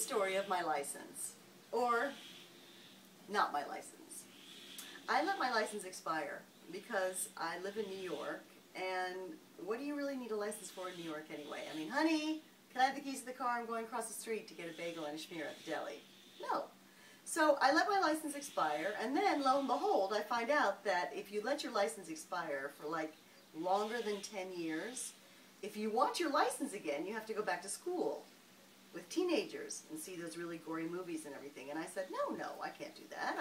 story of my license, or not my license. I let my license expire because I live in New York, and what do you really need a license for in New York anyway? I mean, honey, can I have the keys to the car? I'm going across the street to get a bagel and a schmear at the deli. No. So I let my license expire, and then, lo and behold, I find out that if you let your license expire for like longer than 10 years, if you want your license again, you have to go back to school with teenagers and see those really gory movies and everything. And I said, no, I can't do that.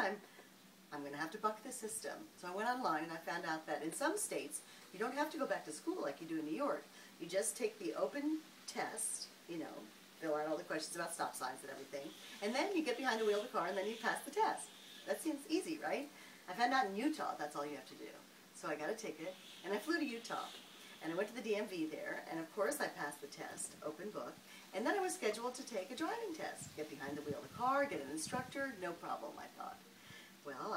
I'm going to have to buck the system. So I went online and I found out that in some states, you don't have to go back to school like you do in New York. You just take the open test, you know, fill out all the questions about stop signs and everything, and then you get behind the wheel of the car and then you pass the test. That seems easy, right? I found out in Utah that's all you have to do. So I got a ticket and I flew to Utah. And I went to the DMV there, and of course I passed the test, open book, and then I was scheduled to take a driving test. Get behind the wheel of the car, get an instructor, no problem, I thought. Well,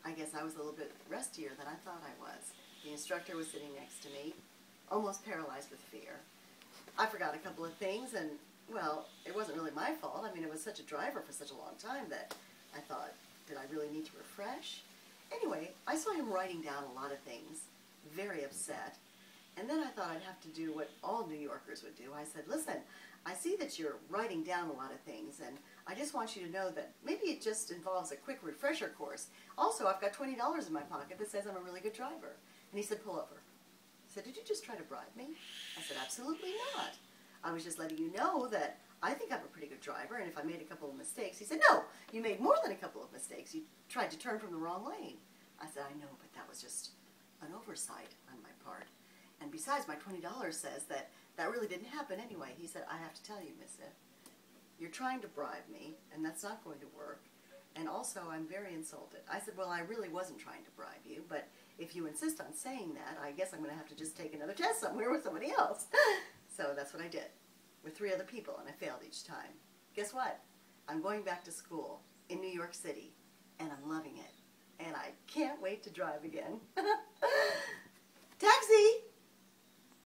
I guess I was a little bit rustier than I thought I was. The instructor was sitting next to me, almost paralyzed with fear. I forgot a couple of things, and, well, it wasn't really my fault. I mean, it was such a driver for such a long time that I thought, did I really need to refresh? Anyway, I saw him writing down a lot of things, very upset. And then I thought I'd have to do what all New Yorkers would do. I said, listen, I see that you're writing down a lot of things, and I just want you to know that maybe it just involves a quick refresher course. Also, I've got $20 in my pocket that says I'm a really good driver. And he said, pull over. I said, did you just try to bribe me? I said, absolutely not. I was just letting you know that I think I'm a pretty good driver, and if I made a couple of mistakes. He said, no, you made more than a couple of mistakes. You tried to turn from the wrong lane. I said, I know, but that was just an oversight on my part. And besides, my $20 says that that really didn't happen anyway. He said, I have to tell you, Miss Ziff, you're trying to bribe me, and that's not going to work. And also, I'm very insulted. I said, well, I really wasn't trying to bribe you, but if you insist on saying that, I guess I'm going to have to just take another test somewhere with somebody else. So that's what I did, with 3 other people, and I failed each time. Guess what? I'm going back to school in New York City, and I'm loving it. And I can't wait to drive again. Taxi!